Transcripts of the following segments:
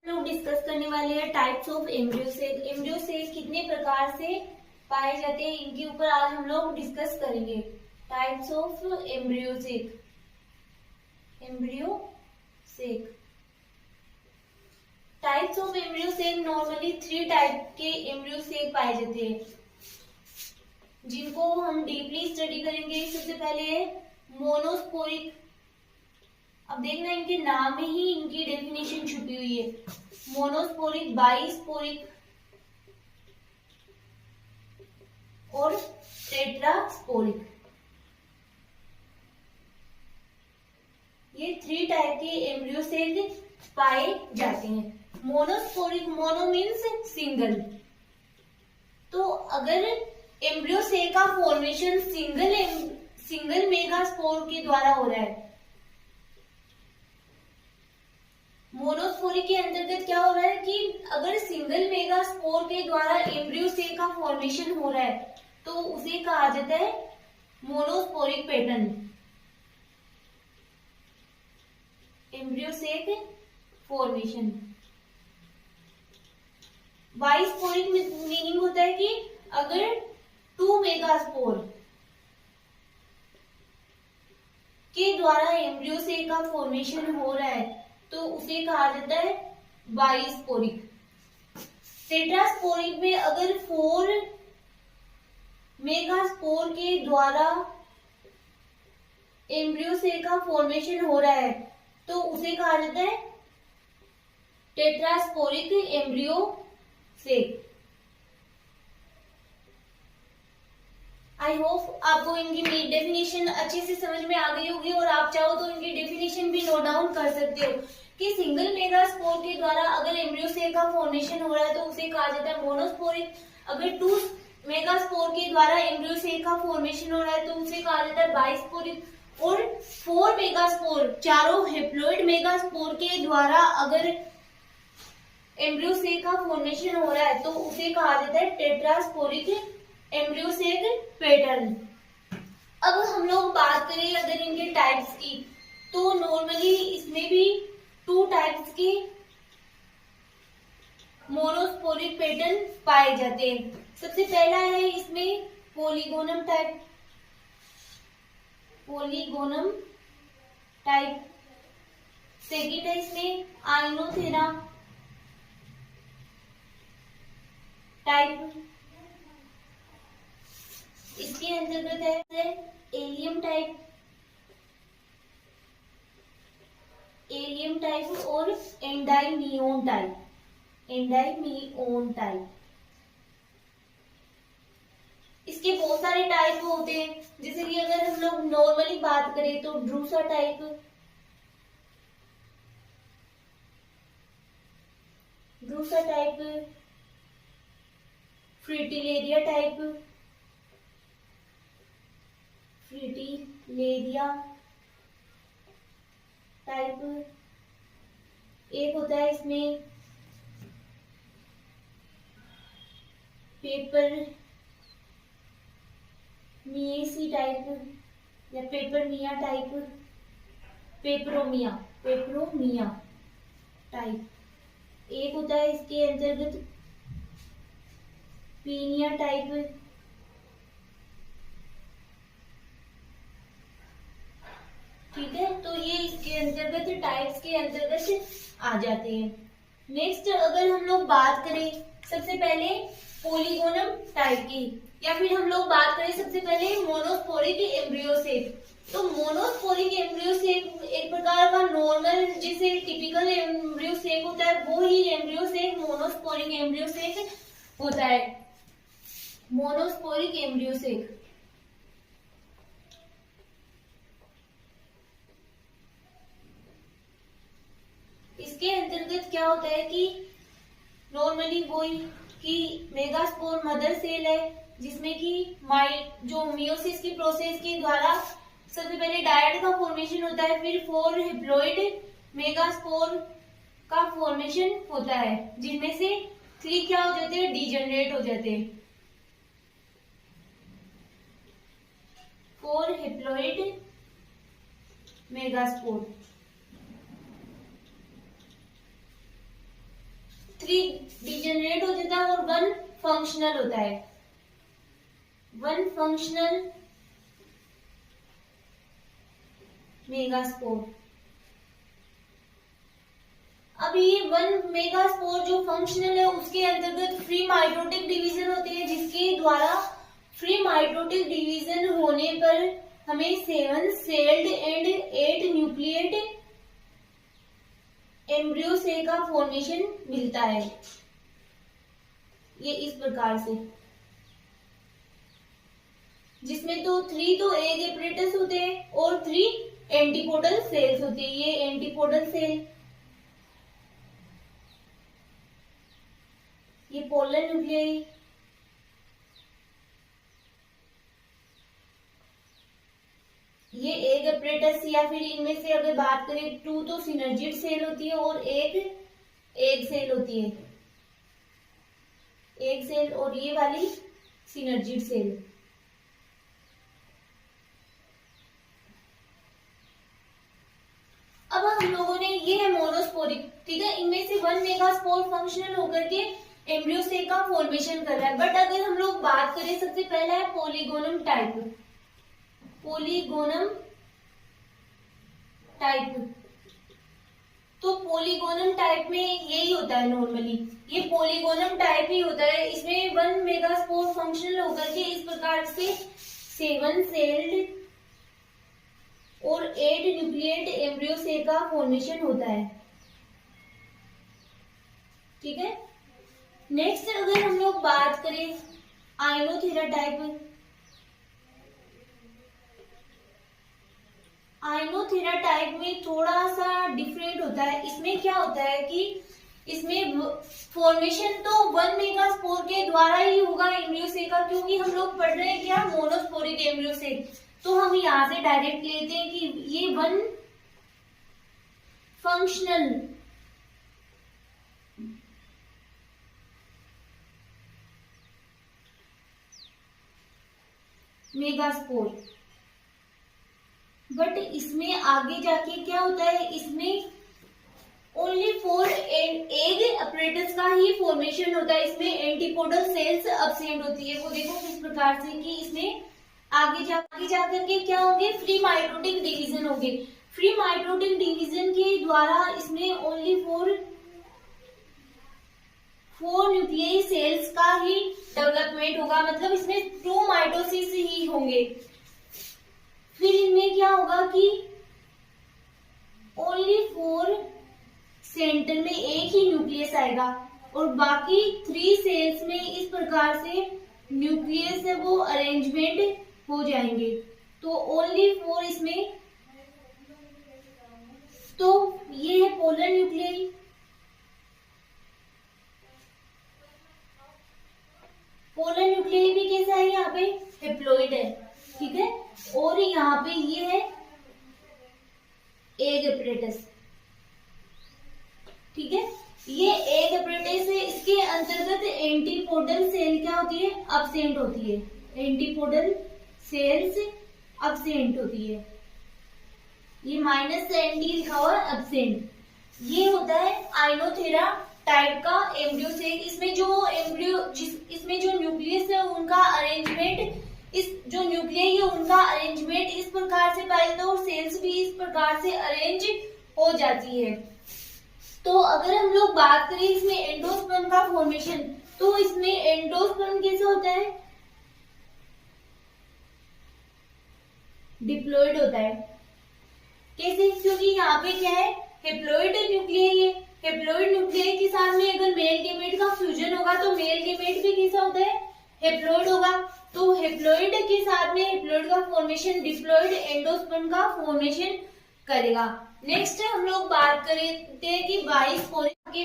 लोग डिस्कस करने वाले हैं types of embryo cell. Embryo cell कितने प्रकार से पाए जाते हैं, इनके ऊपर आज हम लोग डिस्कस करेंगे। Types of embryo cell. Embryo cell types of embryo cell, normally 3 type के एम्ब्रियो सेल पाए जाते हैं, जिनको हम डीपली स्टडी करेंगे। सबसे पहले है मोनोस्पोरिक। अब देखना इनके नाम में ही इनकी डेफिनेशन छुपी हुई है। मोनोस्पोरिक, बाइस्पोरिक और टेट्रास्पोरिक। ये 3 टाइप के एम्ब्रियो सेल पाए जाते हैं। Monosporic, mono means single. तो अगर एम्ब्रियो सेल का फॉर्मेशन सिंगल मेगास्पोर के द्वारा हो रहा है, मोनोस्पोरिक के अंतर्गत क्या हो रहा है कि अगर सिंगल मेगास्पोर के द्वारा एम्ब्रियो सेल का फॉर्मेशन हो रहा है तो उसे कहा जाता है monosporic pattern. Embryo cell formation. Bisporic meaning होता है कि अगर 2 मेगास्पोर के द्वारा एम्ब्रियो सेल का फॉर्मेशन हो रहा है तो उसे कहा जाता है बाइस्पोरिक। टेट्रास्पोरिक में अगर 4 मेगास्पोर के द्वारा एम्ब्रियो सेल का फॉर्मेशन हो रहा है तो उसे कहा जाता है tetrasporic embryo cell. I hope आपको इनकी डेफिनेशन अच्छे से समझ में आ गई होगी, और आप चाहो तो इनकी डेफिनेशन भी नोट डाउन कर सकते हो कि सिंगल मेगास्पोर के द्वारा अगर एम्ब्रियो सेल का फॉर्मेशन हो रहा है तो उसे कहा जाता है मोनोस्पोरिक। अगर 2 मेगास्पोर के द्वारा एम्ब्रियो सेल का फॉर्मेशन हो रहा है तो उसे कहा जाता है बाइस्पोरिक। और 4 मेगास्पोर, चारों हेप्लॉइड मेगास्पोर के द्वारा अगर एम्ब्रियो सेल का फॉर्मेशन हो रहा है तो उसे कहा जाता है टेट्रास्पोरिक एम्ब्रियो सेल पैटर्न। अब हम लोग बात करें अगर इनके टाइप्स की, तो नॉर्मली इसमें भी 2 टाइप्स के मोनोस्पोरिक पैटर्न पाए जाते हैं। सबसे पहला है इसमें polygonum type. Polygonum type. Second है इसमें आइनोथेरा टाइप। इसके अंतर्गत है एलियम टाइप, एलियम टाइप और एंडाइमियोन टाइप। एंडाइमियोन टाइप। इसके बहुत सारे टाइप होते हैं, जैसे कि अगर हम लोग नॉर्मली बात करें तो ड्रूसा टाइप, फ्रिटिलेरिया टाइप, एक होता है इसमें पेपर मिएसी टाइप या पेपरमिया टाइप, पेपरोमिया टाइप। एक होता है इसके अंतर्गत पीनिया टाइप। ठीक है, तो ये इसके अंतर्गत टाइप्स के अंतर्गत आ जाते हैं। नेक्स्ट अगर हम लोग बात करें सबसे पहले पॉलीगोनम टाइप की, या फिर हम लोग बात करें सबसे पहले मोनोस्पोरिक एम्ब्रियो सेल, तो मोनोस्पोरिक एम्ब्रियो सेल एक प्रकार का नॉर्मल जैसे टिपिकल एम्ब्रियो सेल होता है वो ही embryo cell monosporic embryo cell होता है। Monosporic embryo cell. इसके अंतर्गत क्या होता है कि नॉर्मली वही कि मेगास्पोर मदर सेल है, जिसमें कि जो मियोसिस की प्रोसेस के द्वारा सबसे पहले डायड का फॉर्मेशन होता है, फिर 4 हेप्लॉइड मेगास्पोर का फॉर्मेशन होता है, जिनमें से 3 क्या हो जाते हैं, डिजेनरेट हो जाते हैं। 4 हेप्लॉइड मेगास्पोर। 3 डिजेनरेट हो जाता है और 1 फंक्शनल होता है। 1 फंक्शनल मेगास्पोर। अब ये 1 मेगास्पोर जो फंक्शनल है उसके अंतर्गत फ्री माइटोटिक डिवीजन होते हैं, जिसके द्वारा फ्री माइटोटिक डिवीजन होने पर हमें 7 celled and 8 nucleate embryo cell का फॉर्मेशन मिलता है। ये इस प्रकार से, जिसमें तो 3 तो एग एपरेटस होते हैं और 3 एंटीपोडल सेल्स होते हैं। ये एंटीपोडल सेल, ये पोलर न्यूक्लियाई, ये एग एपरेटस, या फिर इनमें से अगर बात करें 2 तो सिनर्जिड सेल होती है और एक एग सेल होती है। एग सेल और ये वाली सिनर्जिड सेल। अब हम लोगों ने, ये है मोनोस्पोरिक, ठीक है। इनमें से 1 मेगास्पोर फंक्शनल होकर के एम्ब्रियो सेल का फॉर्मेशन कर रहा है। बट अगर हम लोग बात करें, सबसे पहला है पॉलीगोनम टाइप। पॉलीगोनम टाइप, तो पॉलीगोनम टाइप में यही होता है नॉर्मली, ये पॉलीगोनम टाइप ही होता है। इसमें 1 मेगास्पोर फंक्शनल होकर के इस प्रकार से 7 सेल्ड और 8 न्यूक्लिएट एम्ब्रियो सेल का फॉर्मेशन होता है, ठीक है। नेक्स्ट अगर हम लोग बात करें आइनोथेरा टाइप, आइनोथेरा टाइप में थोड़ा सा डिफरेंट होता है। इसमें क्या होता है कि इसमें फॉर्मेशन तो 1 मेगास्पोर के द्वारा ही होगा एम्ब्रियो सेल का, क्योंकि हम लोग पढ़ रहे हैं क्या, मोनोस्पोरिक एम्ब्रियो सेल। तो हम यहां से डायरेक्ट लेते हैं कि ये 1 फंक्शनल मेगास्पोर। बट इसमें आगे जाके क्या होता है, इसमें ओनली 4 एग अपरेटस का ही फॉर्मेशन होता है। इसमें एंटीपोडल सेल्स अब्सेंट होती है। वो देखो किस प्रकार से कि इसमें आगे जाकर के क्या होंगे, फ्री माइटोटिक डिवीजन होंगे। फ्री माइटोटिक डिवीजन के द्वारा इसमें ओनली 4 न्यूक्लियाई सेल्स का ही डेवलपमेंट होगा, मतलब इसमें 2 माइटोसिस ही होंगे। फिर इनमें क्या होगा कि ओनली 4 सेंटर में एक ही न्यूक्लियस आएगा और बाकी 3 सेल्स में इस प्रकार से न्यूक्लियस है वो अरेंजमेंट हो जाएंगे। तो ओनली 4 इसमें, तो ये है पोलर न्यूक्लियाई। पोलर न्यूक्लियाई भी कैसा है, यहाँ पे हेप्लॉइड है, ठीक है। और यहाँ पे ये है एग एपरेटस, ठीक है। ये एग एपरेटस है, इसके अंतर्गत एंटीपोडल सेल क्या होती है, अब्सेंट होती है। एंटीपोडल सेल्स अब्सेंट होती है, ये -ND लिखा हुआ है, अब्सेंट। ये होता है आइनोथेरा टाइप का एम्ब्रियो सेल। इसमें जो एम्ब्रियो, इसमें जो न्यूक्लियस है उनका अरेंजमेंट, इस जो न्यूक्लियाई है उनका अरेंजमेंट इस प्रकार से पाया जाता है और सेल्स भी इस प्रकार से अरेंज हो जाती है। तो अगर हम लोग बात करें इसमें एंडोस्पर्म का फॉर्मेशन, तो इसमें एंडोस्पर्म कैसे होता है, डिप्लॉइड होता है। कैसे, क्योंकि यहाँ पे क्या है, हेप्लॉइड न्यूक्लियाई है। हेप्लॉइड न्यूक्लियाई के साथ में अगर मेल गेमेट का फ्यूजन होगा तो मेल गेमेट भी कैसा होता है, हेप्लॉइड होगा। तो हेप्लॉइड के साथ में हेप्लॉइड का फॉर्मेशन डिप्लॉइड एंडोस्पर्म का फॉर्मेशन करेगा। नेक्स्ट हम लोग बात करते हैं कि बाइस्पोरिक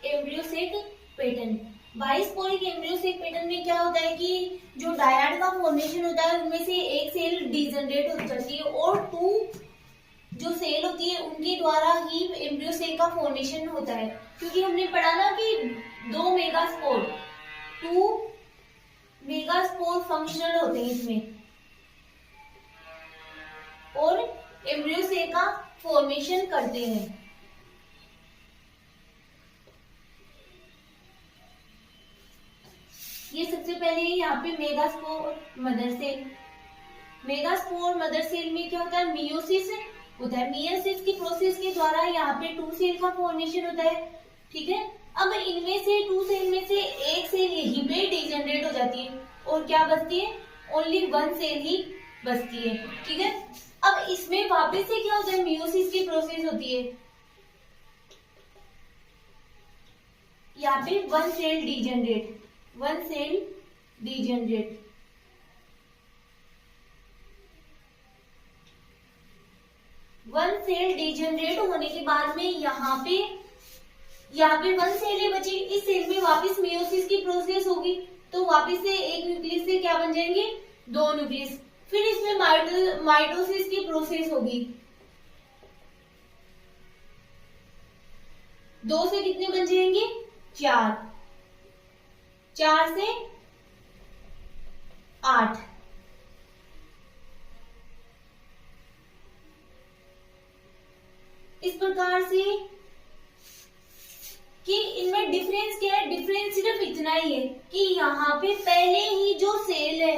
एम्ब्रियोसेक पैटर्न। बाइस्पोरिक एम्ब्रियोसेक पैटर्न में क्या होता है कि जो डायड का फॉर्मेशन होता है उनमें से एक सेल डिजनरेट हो जाती है और 2 जो सेल होती है उनके द्वारा ही एम्ब्रियो सेल का फॉर्मेशन होता है। क्योंकि हमने पढ़ा ना कि 2 मेगास्पोर फंक्शनल होते हैं इसमें और एम्ब्रियो सेल का फॉर्मेशन करते हैं। ये सबसे पहले यहाँ पे megaspore mother cell. Megaspore mother cell में क्या होता है, मियोसिस होता है। मियोसिस की प्रोसेस के द्वारा यहाँ पे 2 सेल का फॉर्मेशन होता है। ठीक है, अब इनमें से 2 सेल में से एक सेल यहीं पे डिजनरेट हो जाती है और क्या बचती है, ओनली 1 सेल ही बचती है। ठीक है, अब इसमें वापस से क्या होता है, मियोसिस की प्रोसेस होती है। यहाँ पे 1 cell degenerate, 1 cell degenerate. One cell degenerate होने के बाद में यहाँ पे 1 सेल ही बची। इस सेल में वापस मियोसिस की प्रोसेस होगी, तो वापस से एक न्यूक्लियस से क्या बन जाएंगे, 2 न्यूक्लियस। फिर इसमें माइटोसिस की प्रोसेस होगी। 2 से कितने बन जाएंगे, 4, 4 से 8। इस प्रकार से कि इनमें डिफरेंस क्या है, डिफरेंस सिर्फ इतना ही है कि यहाँ पे पहले ही जो सेल है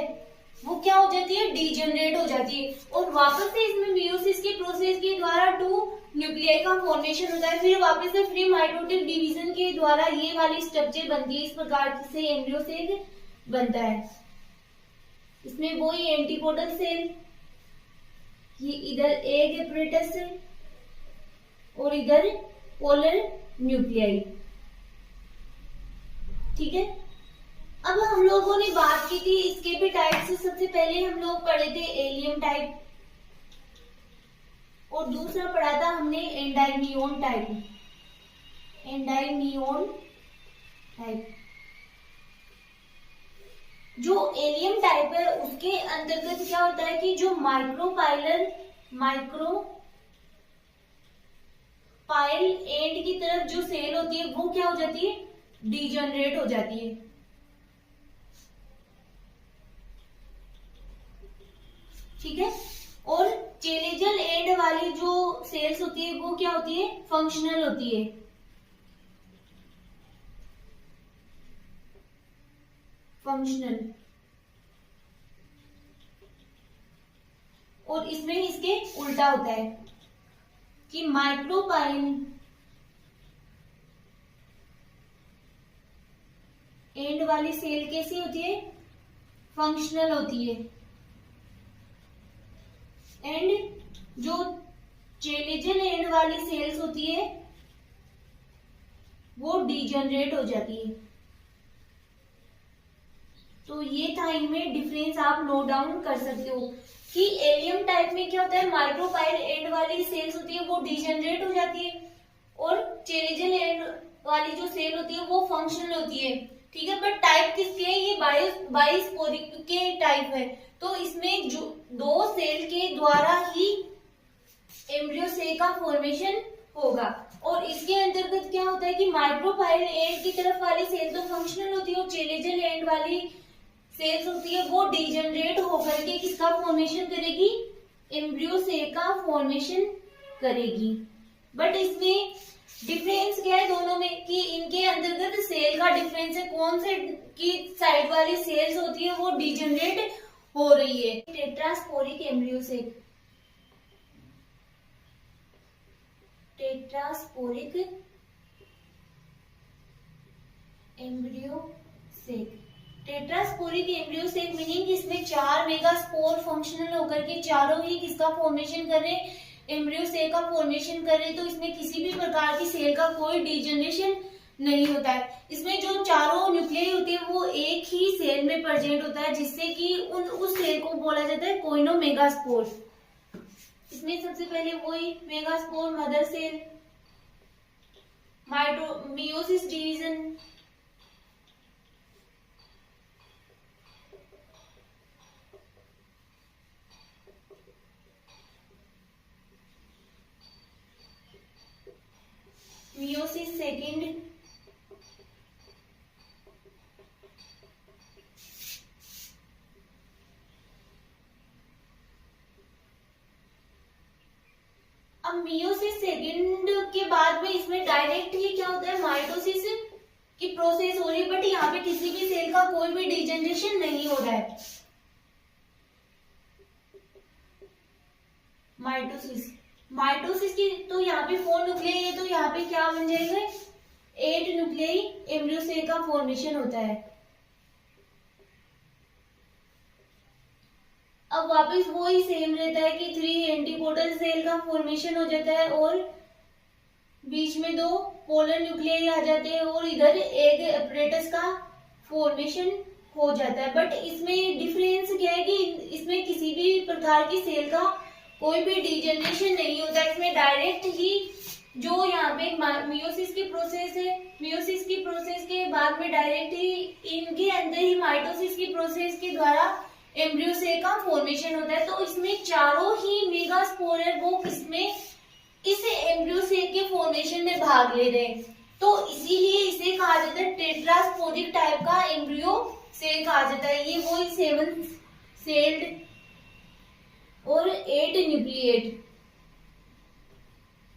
वो क्या हो जाती है, डीजनरेट हो जाती है और वापस से इसमें मियोसिस की प्रोसेस के द्वारा 2 न्यूक्लियाई का फॉर्मेशन होता है। फिर वापस से फ्री माइटोटिक डिवीजन के द्वारा ये वाली स्ट्रक्चर बनती है। इस प्रकार से एम्ब्रियो सेल बनता है। इसमें वही एंटीपोडल सेल, ये इधर एग एपरेटस सेल और इधर पोलर न्यूक्लियाई। ठीक है, अब हम लोगों ने बात की थी इसके भी टाइप से। सबसे पहले हम लोग पढ़े थे एलियम टाइप और दूसरा पढ़ा था हमने एंडाइमियोन टाइप। एंडाइमियोन टाइप जो एलियम टाइप है उसके अंतर्गत क्या होता है कि जो माइक्रोपाइल एंड की तरफ जो सेल होती है वो क्या हो जाती है, डीजनरेट हो जाती है। ठीक है, और चेलेजल एंड वाली जो सेल्स होती है वो क्या होती है, फंक्शनल होती है। फंक्शनल, और इसमें इसके उल्टा होता है कि माइक्रोपाइल एंड वाली सेल कैसी होती है, फंक्शनल होती है। एंड जो चेलेजल एंड वाली सेल्स होती है वो डीजनरेट हो जाती है। तो ये था इनमें डिफरेंस, आप नोट डाउन कर सकते हो कि एलियम टाइप में क्या होता है, माइक्रोपाइल एंड वाली सेल्स होती है वो डीजनरेट हो जाती है और चेलेजल एंड वाली जो सेल होती है वो फंक्शनल होती है। ठीक है, बट टाइप किसके है, ये बाइस्पोरिक के टाइप है। तो इसमें जो 2 सेल के द्वारा ही एम्ब्रियो सेल का फॉर्मेशन होगा और इसके अंतर्गत क्या होता है कि माइक्रोपाइल एंड की तरफ वाली सेल तो फंक्शनल होती है और चेलेजल एंड वाली सेल्स होती है वो डीजनरेट होकर के किसका फॉर्मेशन करेगी, एम्ब्रियो सेल का फॉर्मेशन करेगी। बट इसमें डिफरेंस क्या है दोनों में कि इनके अंतर्गत सेल का डिफरेंस है, कौन से की साइड वाली सेल्स होती है वो डीजनरेट हो रही है। Tetrasporic embryo cell, tetrasporic embryo cell. Tetrasporic embryo cell meaning इसमें 4 मेगास्पोर फंक्शनल होकर के चारों ही किसका फॉर्मेशन कर रहे हैं, एम्ब्रियो सेल का फॉर्मेशन कर रहे हैं। तो इसमें किसी भी प्रकार की सेल का कोई डिजनरेशन नहीं होता है। इसमें जो चारों न्यूक्लियाई होती है वो एक ही सेल में प्रेजेंट होता है जिससे कि उस सेल को बोला जाता है कोइनो मेगास्पोर। इसमें सबसे पहले वही megaspore mother cell, meiosis division, meiosis second, अब मियोसिस सेकंड के बाद में इसमें डायरेक्ट ही क्या होता है, माइटोसिस की प्रोसेस हो रही है, बट यहाँ पे किसी भी सेल का कोई भी डिजेनरेशन नहीं हो रहा है। माइटोसिस की तो यहाँ पे 4 न्यूक्लियाई है, तो यहाँ पे क्या बन जाएगा, 8 न्यूक्लियाई एम्ब्रियो सेल का फॉर्मेशन होता है। अब वापस वो ही सेम रहता है कि 3 एंटीपोडल सेल का फॉर्मेशन हो जाता है और बीच में 2 पोलर न्यूक्लियाई आ जाते हैं और इधर एग अपरेटस का फॉर्मेशन हो जाता है। बट इसमें डिफरेंस क्या है कि इसमें किसी भी प्रकार की सेल का कोई भी डिजेनरेशन नहीं होता, इसमें डायरेक्ट ही जो यहाँ पे मियोसिस की प्रोसेस है, मियोसिस की प्रोसेस के बाद में डायरेक्ट ही इनके अंदर ही माइटोसिस की प्रोसेस के द्वारा एम्ब्रियो सेल का फॉर्मेशन होता है। तो इसमें चारों ही मेगास्पोर है वो किसमें, इस एम्ब्रियो सेल के फॉर्मेशन में भाग ले रहे हैं, तो इसीलिए इसे कहा जाता है टेट्रास्पोरिक टाइप का एम्ब्रियो सेल कहा जाता है। ये वो 7 सेल्ड और 8 न्यूक्लिएट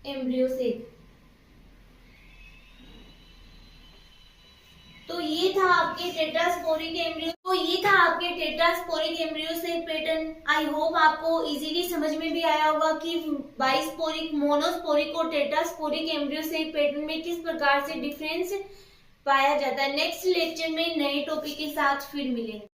एम्ब्रियो सेल। तो ये था आपके tetrasporic embryo cell pattern. I hope आपको इजीली समझ में भी आया होगा कि बाइस्पोरिक, मोनोस्पोरिक और टेट्रास्पोरिक एम्ब्रियो सेल पैटर्न में किस प्रकार से डिफरेंस पाया जाता है। नेक्स्ट लेक्चर में नए टॉपिक के साथ फिर मिलेंगे।